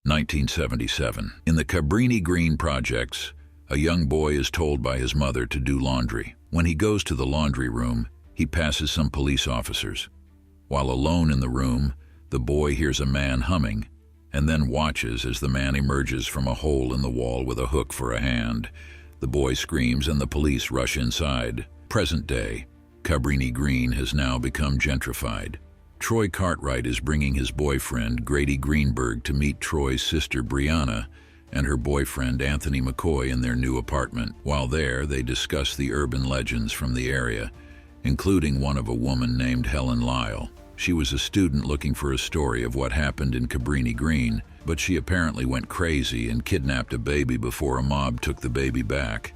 1977. In the Cabrini-Green projects, a young boy is told by his mother to do laundry. When he goes to the laundry room, he passes some police officers. While alone in the room, the boy hears a man humming and then watches as the man emerges from a hole in the wall with a hook for a hand. The boy screams and the police rush inside. Present day, Cabrini-Green has now become gentrified. Troy Cartwright is bringing his boyfriend, Grady Greenberg, to meet Troy's sister, Brianna, and her boyfriend, Anthony McCoy, in their new apartment. While there, they discuss the urban legends from the area, including one of a woman named Helen Lyle. She was a student looking for a story of what happened in Cabrini-Green, but she apparently went crazy and kidnapped a baby before a mob took the baby back,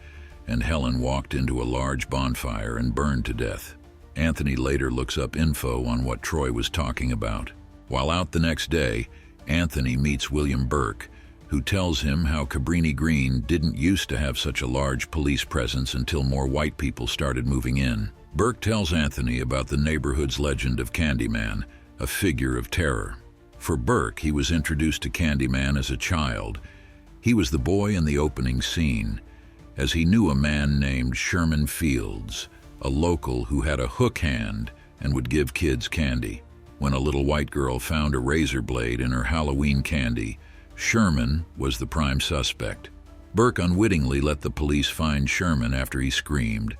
and Helen walked into a large bonfire and burned to death. Anthony later looks up info on what Troy was talking about. While out the next day, Anthony meets William Burke, who tells him how Cabrini-Green didn't used to have such a large police presence until more white people started moving in. Burke tells Anthony about the neighborhood's legend of Candyman, a figure of terror. For Burke, he was introduced to Candyman as a child. He was the boy in the opening scene, as he knew a man named Sherman Fields, a local who had a hook hand and would give kids candy. When a little white girl found a razor blade in her Halloween candy, Sherman was the prime suspect. Burke unwittingly let the police find Sherman after he screamed,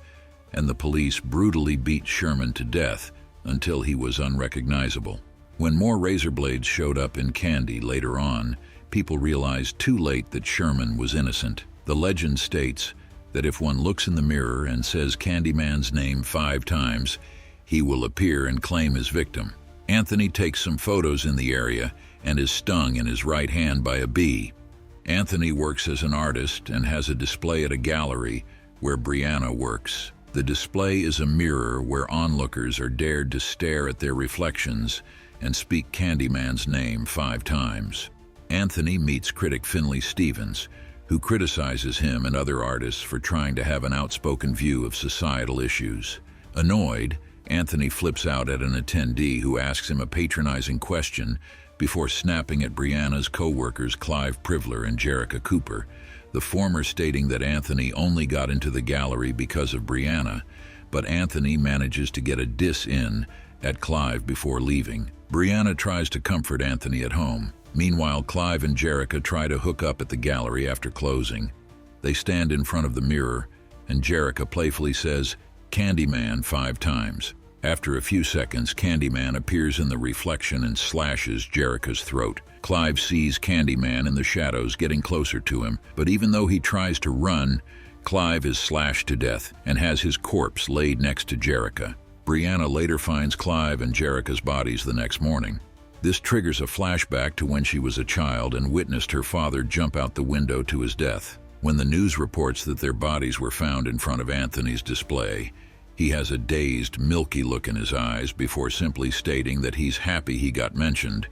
and the police brutally beat Sherman to death until he was unrecognizable. When more razor blades showed up in candy later on, people realized too late that Sherman was innocent. The legend states that if one looks in the mirror and says Candyman's name 5 times, he will appear and claim his victim. Anthony takes some photos in the area and is stung in his right hand by a bee. Anthony works as an artist and has a display at a gallery where Brianna works. The display is a mirror where onlookers are dared to stare at their reflections and speak Candyman's name 5 times. Anthony meets critic Finley Stevens, who criticizes him and other artists for trying to have an outspoken view of societal issues. Annoyed, Anthony flips out at an attendee who asks him a patronizing question before snapping at Brianna's co-workers Clive Privler and Jerica Cooper, the former stating that Anthony only got into the gallery because of Brianna, but Anthony manages to get a diss in at Clive before leaving. Brianna tries to comfort Anthony at home. Meanwhile, Clive and Jerica try to hook up at the gallery after closing. They stand in front of the mirror, and Jerica playfully says, "Candyman" 5 times. After a few seconds, Candyman appears in the reflection and slashes Jerica's throat. Clive sees Candyman in the shadows getting closer to him, but even though he tries to run, Clive is slashed to death and has his corpse laid next to Jerica. Brianna later finds Clive and Jerica's bodies the next morning. This triggers a flashback to when she was a child and witnessed her father jump out the window to his death. When the news reports that their bodies were found in front of Anthony's display, he has a dazed, milky look in his eyes before simply stating that he's happy he got mentioned,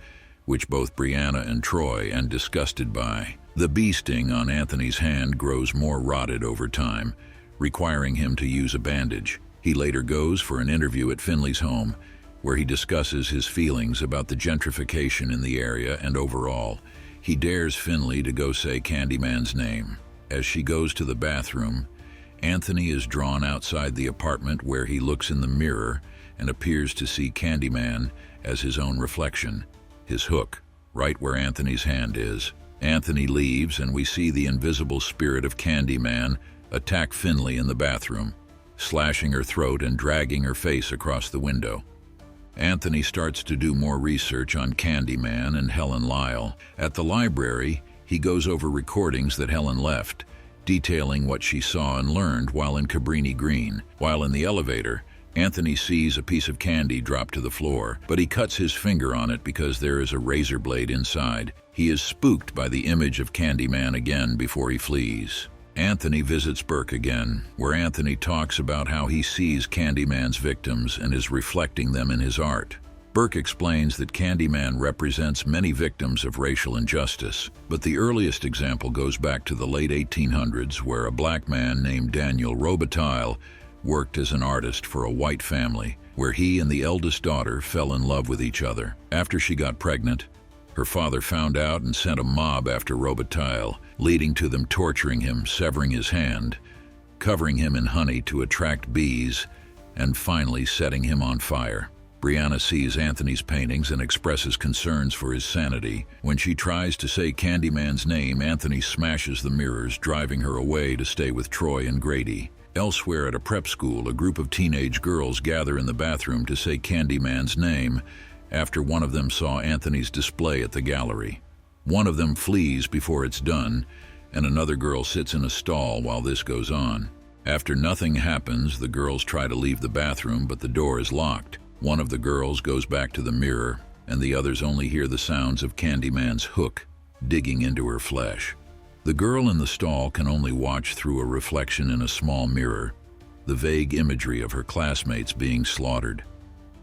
which both Brianna and Troy are disgusted by. The bee sting on Anthony's hand grows more rotted over time, requiring him to use a bandage. He later goes for an interview at Finley's home, where he discusses his feelings about the gentrification in the area and overall. He dares Finley to go say Candyman's name. As she goes to the bathroom, Anthony is drawn outside the apartment where he looks in the mirror and appears to see Candyman as his own reflection, his hook, right where Anthony's hand is. Anthony leaves and we see the invisible spirit of Candyman attack Finley in the bathroom, slashing her throat and dragging her face across the window. Anthony starts to do more research on Candyman and Helen Lyle. At the library, he goes over recordings that Helen left, detailing what she saw and learned while in Cabrini-Green. While in the elevator, Anthony sees a piece of candy drop to the floor, but he cuts his finger on it because there is a razor blade inside. He is spooked by the image of Candyman again before he flees. Anthony visits Burke again, where Anthony talks about how he sees Candyman's victims and is reflecting them in his art. Burke explains that Candyman represents many victims of racial injustice, but the earliest example goes back to the late 1800s, where a black man named Daniel Robitaille worked as an artist for a white family, where he and the eldest daughter fell in love with each other. After she got pregnant, Her father found out and sent a mob after Robitaille, leading to them torturing him, severing his hand, covering him in honey to attract bees, and finally setting him on fire. Brianna sees Anthony's paintings and expresses concerns for his sanity. When she tries to say Candyman's name, Anthony smashes the mirrors, driving her away to stay with Troy and Grady. Elsewhere at a prep school, a group of teenage girls gather in the bathroom to say Candyman's name after one of them saw Anthony's display at the gallery. One of them flees before it's done, and another girl sits in a stall while this goes on. After nothing happens, the girls try to leave the bathroom, but the door is locked. One of the girls goes back to the mirror, and the others only hear the sounds of Candyman's hook digging into her flesh. The girl in the stall can only watch through a reflection in a small mirror, the vague imagery of her classmates being slaughtered.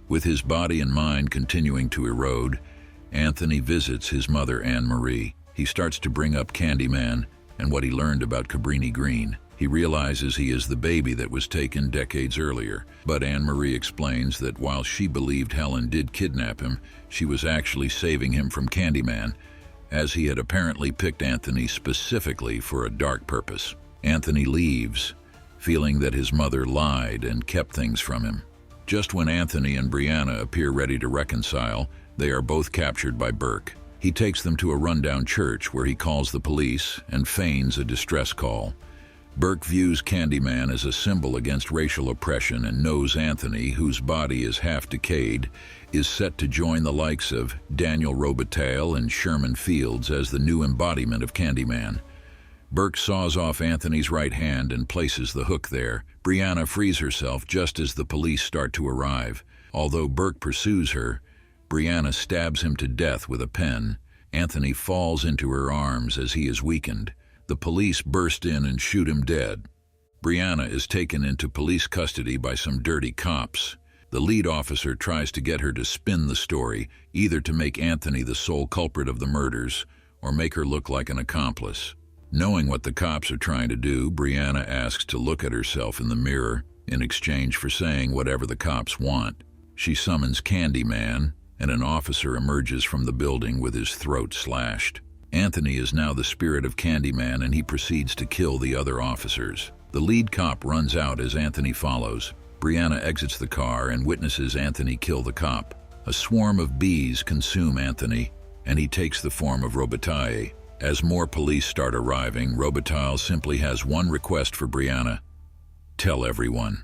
With his body and mind continuing to erode, Anthony visits his mother, Anne-Marie. He starts to bring up Candyman and what he learned about Cabrini-Green. He realizes he is the baby that was taken decades earlier, but Anne-Marie explains that while she believed Helen did kidnap him, she was actually saving him from Candyman, as he had apparently picked Anthony specifically for a dark purpose. Anthony leaves, feeling that his mother lied and kept things from him. Just when Anthony and Brianna appear ready to reconcile, they are both captured by Burke. He takes them to a rundown church where he calls the police and feigns a distress call. Burke views Candyman as a symbol against racial oppression and knows Anthony, whose body is half decayed, is set to join the likes of Daniel Robitaille and Sherman Fields as the new embodiment of Candyman. Burke saws off Anthony's right hand and places the hook there. Brianna frees herself just as the police start to arrive. Although Burke pursues her, Brianna stabs him to death with a pen. Anthony falls into her arms as he is weakened. The police burst in and shoot him dead. Brianna is taken into police custody by some dirty cops. The lead officer tries to get her to spin the story, either to make Anthony the sole culprit of the murders or make her look like an accomplice. Knowing what the cops are trying to do, Brianna asks to look at herself in the mirror in exchange for saying whatever the cops want. She summons Candyman, and an officer emerges from the building with his throat slashed. Anthony is now the spirit of Candyman, and he proceeds to kill the other officers. The lead cop runs out as Anthony follows. Brianna exits the car and witnesses Anthony kill the cop. A swarm of bees consume Anthony, and he takes the form of Robitaille. As more police start arriving, Robitaille simply has one request for Brianna: tell everyone.